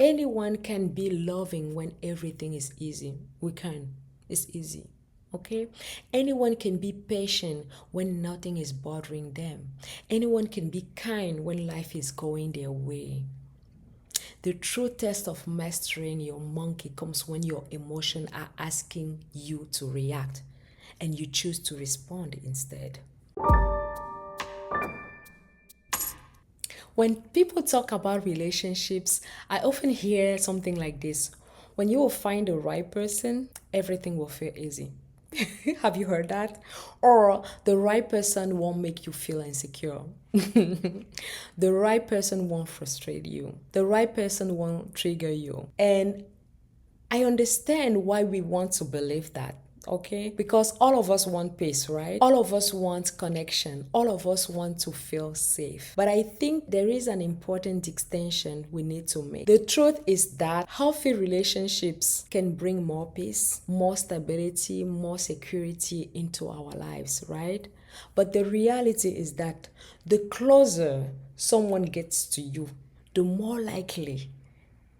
Anyone can be loving when everything is easy. We can. It's easy. Okay? Anyone can be patient when nothing is bothering them. Anyone can be kind when life is going their way. The true test of mastering your monkey comes when your emotions are asking you to react and you choose to respond instead. When people talk about relationships, I often hear something like this: when you will find the right person, everything will feel easy. Have you heard that? Or the right person won't make you feel insecure. The right person won't frustrate you. The right person won't trigger you. And I understand why we want to believe that, okay? Because all of us want peace, right? All of us want connection. All of us want to feel safe. But I think there is an important distinction we need to make. The truth is that healthy relationships can bring more peace, more stability, more security into our lives, right? But the reality is that the closer someone gets to you, the more likely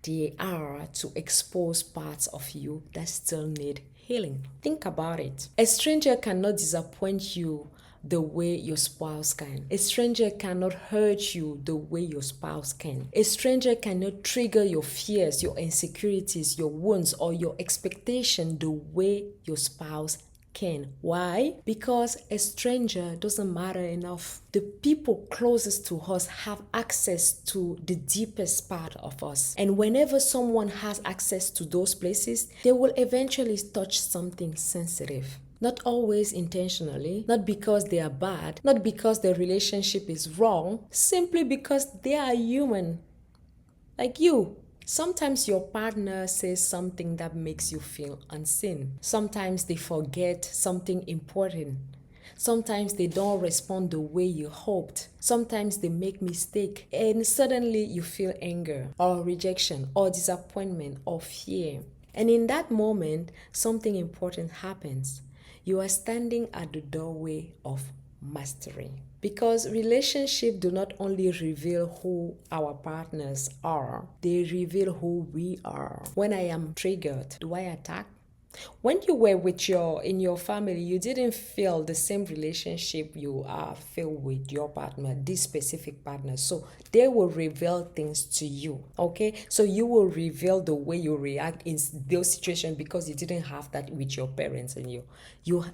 they are to expose parts of you that still need healing. Think about it. A stranger cannot disappoint you the way your spouse can. A stranger cannot hurt you the way your spouse can. A stranger cannot trigger your fears, your insecurities, your wounds, or your expectation the way your spouse can. Why? Because a stranger doesn't matter enough. The people closest to us have access to the deepest part of us. And whenever someone has access to those places, they will eventually touch something sensitive. Not always intentionally, not because they are bad, not because the relationship is wrong, simply because they are human, like you. Sometimes your partner says something that makes you feel unseen. Sometimes they forget something important. Sometimes they don't respond the way you hoped. Sometimes they make mistake and suddenly you feel anger or rejection or disappointment or fear. And in that moment, something important happens. You are standing at the doorway of mastery. Because relationships do not only reveal who our partners are, they reveal who we are. When I am triggered, do I attack? When you were in your family, you didn't feel the same relationship you are feel with your partner, this specific partner. So they will reveal things to you. Okay, so you will reveal the way you react in those situations because you didn't have that with your parents, and you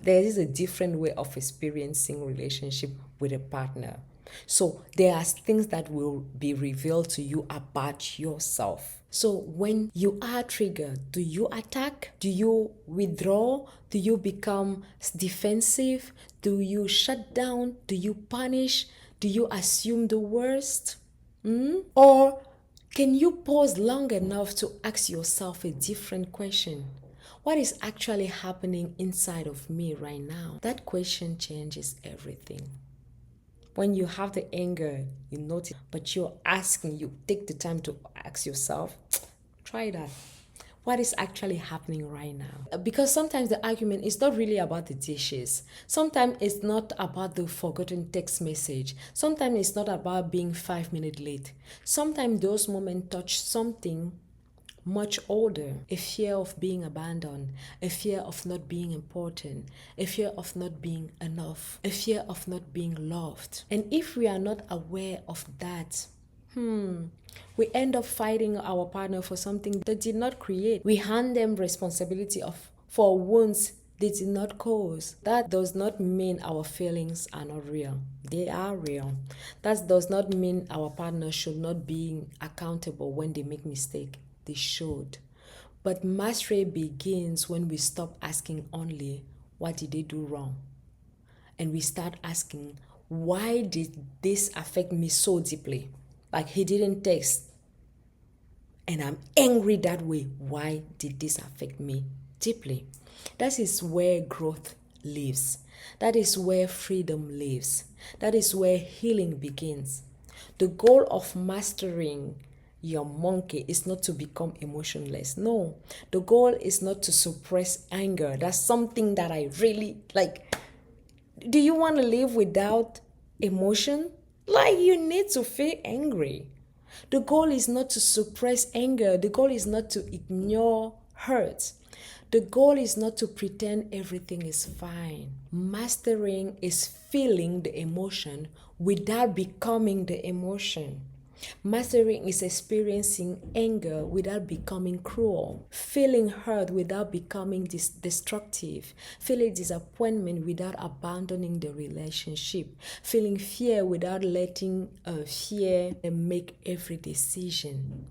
there is a different way of experiencing relationship with a partner. So there are things that will be revealed to you about yourself. So when you are triggered, do you attack? Do you withdraw? Do you become defensive? Do you shut down? Do you punish? Do you assume the worst? Or can you pause long enough to ask yourself a different question? What is actually happening inside of me right now? That question changes everything. When you have the anger, you notice, but you take the time to ask yourself, try that. What is actually happening right now? Because sometimes the argument is not really about the dishes. Sometimes it's not about the forgotten text message. Sometimes it's not about being 5 minutes late. Sometimes those moments touch something much older: a fear of being abandoned, a fear of not being important, a fear of not being enough, a fear of not being loved. And if we are not aware of that, we end up fighting our partner for something they did not create. We hand them responsibility for wounds they did not cause. That does not mean our feelings are not real. They are real. That does not mean our partner should not be accountable when they make mistake. They should. But mastery begins when we stop asking only, what did they do wrong? And we start asking, why did this affect me so deeply? Like, he didn't text, and I'm angry that way. Why did this affect me deeply? That is where growth lives. That is where freedom lives. That is where healing begins. The goal of mastering your monkey is not to become emotionless. No, the goal is not to suppress anger. That's something that I really like. Do you want to live without emotion? Like, you need to feel angry. The goal is not to suppress anger. The goal is not to ignore hurt. The goal is not to pretend everything is fine. Mastering is feeling the emotion without becoming the emotion. Mastering is experiencing anger without becoming cruel, feeling hurt without becoming destructive, feeling disappointment without abandoning the relationship, feeling fear without letting fear make every decision.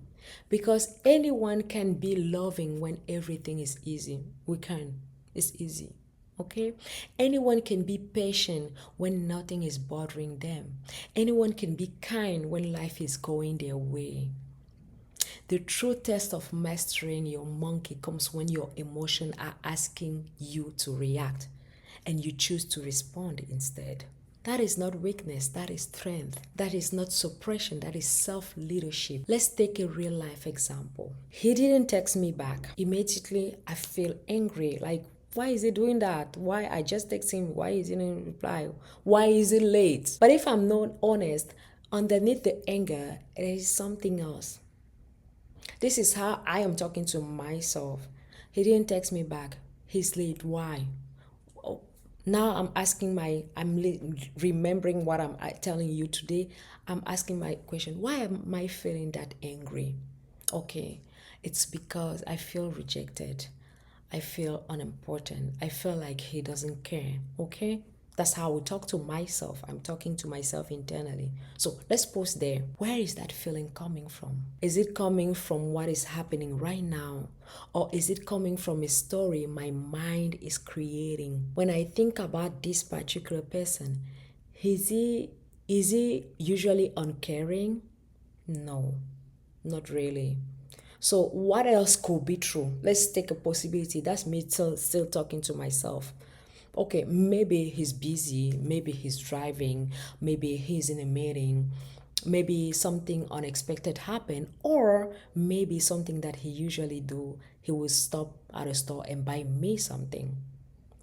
Because anyone can be loving when everything is easy. We can. It's easy. Okay? Anyone can be patient when nothing is bothering them. Anyone can be kind when life is going their way. The true test of mastering your monkey comes when your emotions are asking you to react and you choose to respond instead. That is not weakness, that is strength. That is not suppression, that is self leadership. Let's take a real life example. He didn't text me back. Immediately, I feel angry. Like, why is he doing that? Why I just text him? Why is he didn't reply? Why is it late? But if I'm not honest, underneath the anger, there is something else. This is how I am talking to myself. He didn't text me back. He's late. Why? Oh, now I'm remembering what I'm telling you today. I'm asking my question. Why am I feeling that angry? Okay, it's because I feel rejected. I feel unimportant. I feel like he doesn't care. Okay? That's how I talk to myself. I'm talking to myself internally. So let's pause there. Where is that feeling coming from? Is it coming from what is happening right now? Or is it coming from a story my mind is creating? When I think about this particular person, is he usually uncaring? No, not really. So what else could be true? Let's take a possibility. That's me still talking to myself. Okay, maybe he's busy, maybe he's driving, maybe he's in a meeting, maybe something unexpected happened, or maybe something that he usually do, he will stop at a store and buy me something.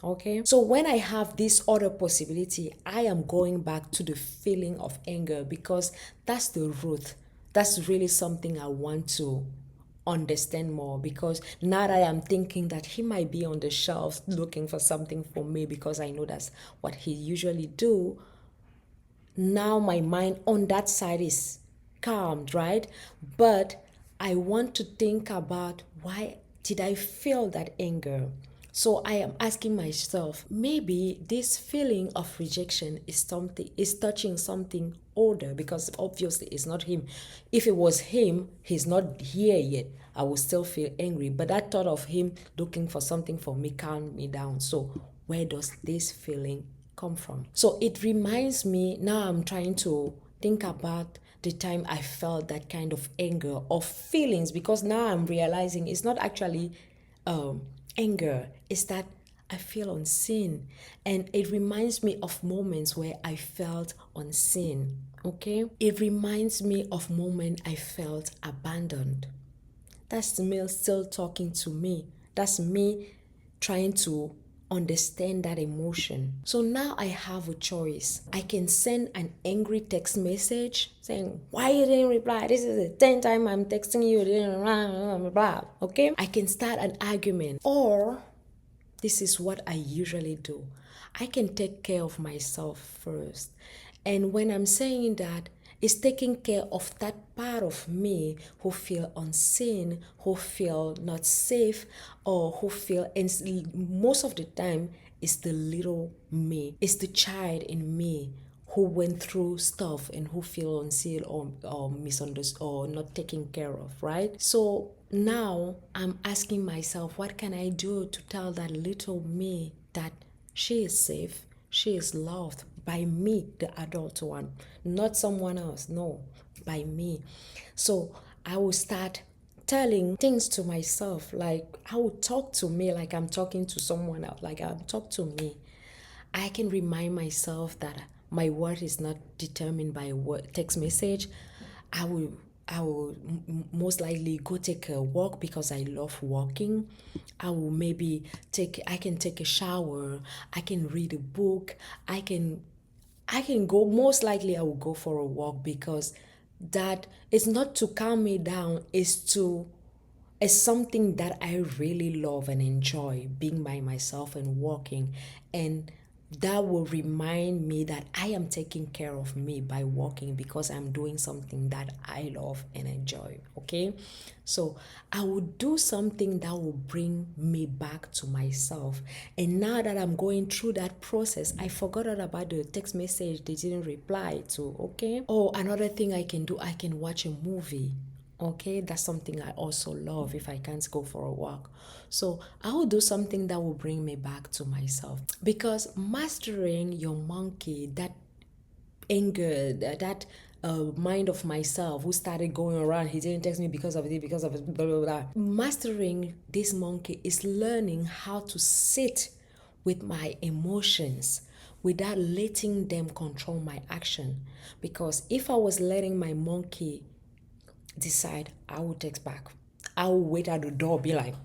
Okay, so when I have this other possibility, I am going back to the feeling of anger because that's the root. That's really something I want to understand more, because now that I am thinking that he might be on the shelf looking for something for me because I know that's what he usually do. Now my mind on that side is calmed, right? But I want to think about, why did I feel that anger? So I am asking myself, maybe this feeling of rejection is touching something older, because obviously it's not him. If it was him, he's not here yet, I would still feel angry. But that thought of him looking for something for me calmed me down. So where does this feeling come from? So it reminds me, now I'm trying to think about the time I felt that kind of anger or feelings, because now I'm realizing it's not actually anger, it's that I feel unseen. And it reminds me of moments where I felt unseen. Okay? It reminds me of moments I felt abandoned. That's me still talking to me. That's me trying to understand that emotion. So now I have a choice. I can send an angry text message saying, why you didn't reply? This is the 10th time I'm texting you. Blah, blah, blah. Okay? I can start an argument. Or this is what I usually do. I can take care of myself first. And when I'm saying that, it's taking care of that part of me who feel unseen, who feel not safe, or who feel, and most of the time, it's the little me. It's the child in me who went through stuff and who feel unseen or misunderstood or not taken care of, right? So now I'm asking myself, what can I do to tell that little me that she is safe, she is loved by me, the adult one, not someone else, no, by me. So I will start telling things to myself, like I will talk to me like I'm talking to someone else, like I'm talk to me. I can remind myself that my worth is not determined by a text message. I will most likely go take a walk because I love walking. I can take a shower, I can read a book, I can go, most likely I will go for a walk because that it's not to calm me down, it's something that I really love and enjoy, being by myself and walking. And that will remind me that I am taking care of me by walking because I'm doing something that I love and enjoy. Okay. So I will do something that will bring me back to myself. And now that I'm going through that process, I forgot all about the text message they didn't reply to. Okay. Oh, another thing I can do, I can watch a movie. Okay, that's something I also love if I can't go for a walk. So I will do something that will bring me back to myself. Because mastering your monkey, that anger, that mind of myself who started going around, he didn't text me because of it, because of it, blah, blah, blah. Mastering this monkey is learning how to sit with my emotions without letting them control my action. Because if I was letting my monkey decide, I will text back. I will wait at the door, be like,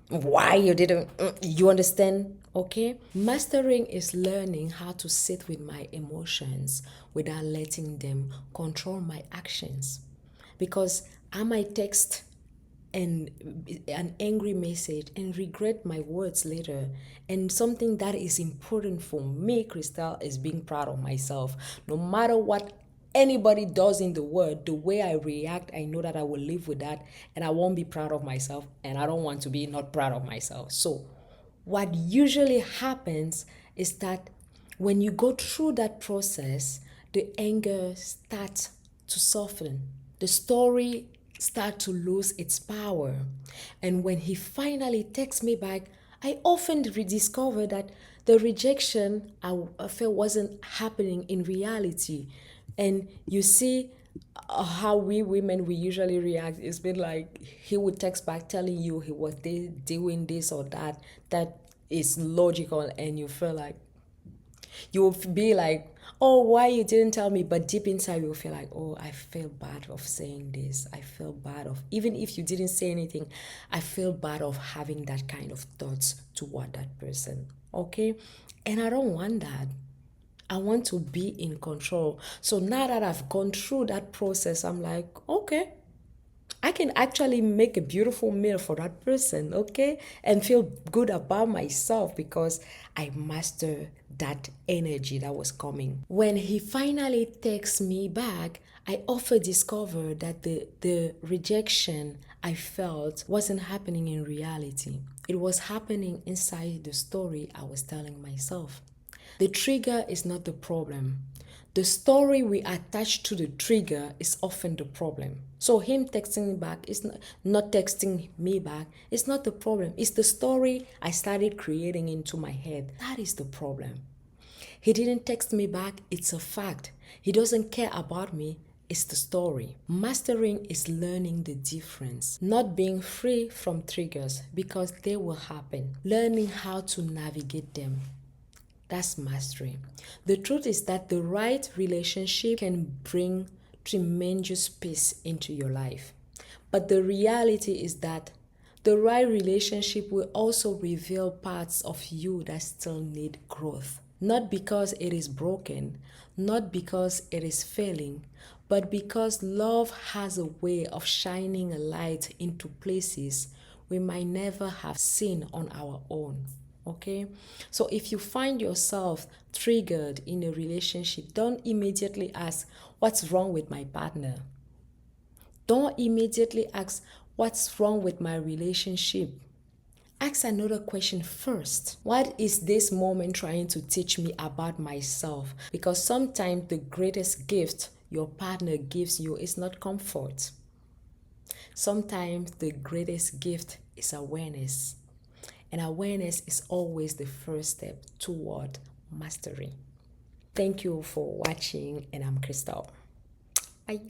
why you didn't, you understand? Okay. Mastering is learning how to sit with my emotions without letting them control my actions. Because I might text and an angry message and regret my words later. And something that is important for me, Christelle, is being proud of myself. No matter what anybody does in the world, the way I react, I know that I will live with that and I won't be proud of myself, and I don't want to be not proud of myself. So what usually happens is that when you go through that process, the anger starts to soften. The story starts to lose its power. And when he finally texts me back, I often rediscover that the rejection I felt wasn't happening in reality. And you see how we women we usually react. It's been like he would text back telling you he was doing this or that is logical, and you feel like you will be like, oh, why you didn't tell me? But deep inside, you'll feel like, oh, I feel bad of saying this. I feel bad of, even if you didn't say anything, I feel bad of having that kind of thoughts toward that person. Okay. And I don't want that. I want to be in control. So now that I've gone through that process, I'm like, okay, I can actually make a beautiful meal for that person, okay? And feel good about myself because I mastered that energy that was coming. When he finally texts me back, I often discovered that the rejection I felt wasn't happening in reality. It was happening inside the story I was telling myself. The trigger is not the problem. The story we attach to the trigger is often the problem. So him texting me back is not texting me back. It's not the problem. It's the story I started creating into my head. That is the problem. He didn't text me back. It's a fact. He doesn't care about me. It's the story. Mastering is learning the difference, not being free from triggers because they will happen. Learning how to navigate them. That's mastery. The truth is that the right relationship can bring tremendous peace into your life. But the reality is that the right relationship will also reveal parts of you that still need growth. Not because it is broken, not because it is failing, but because love has a way of shining a light into places we might never have seen on our own. Okay, so if you find yourself triggered in a relationship, don't immediately ask, what's wrong with my partner? Don't immediately ask, what's wrong with my relationship? Ask another question first. What is this moment trying to teach me about myself? Because sometimes the greatest gift your partner gives you is not comfort. Sometimes the greatest gift is awareness. And awareness is always the first step toward mastery. Thank you for watching, and I'm Christelle. Bye.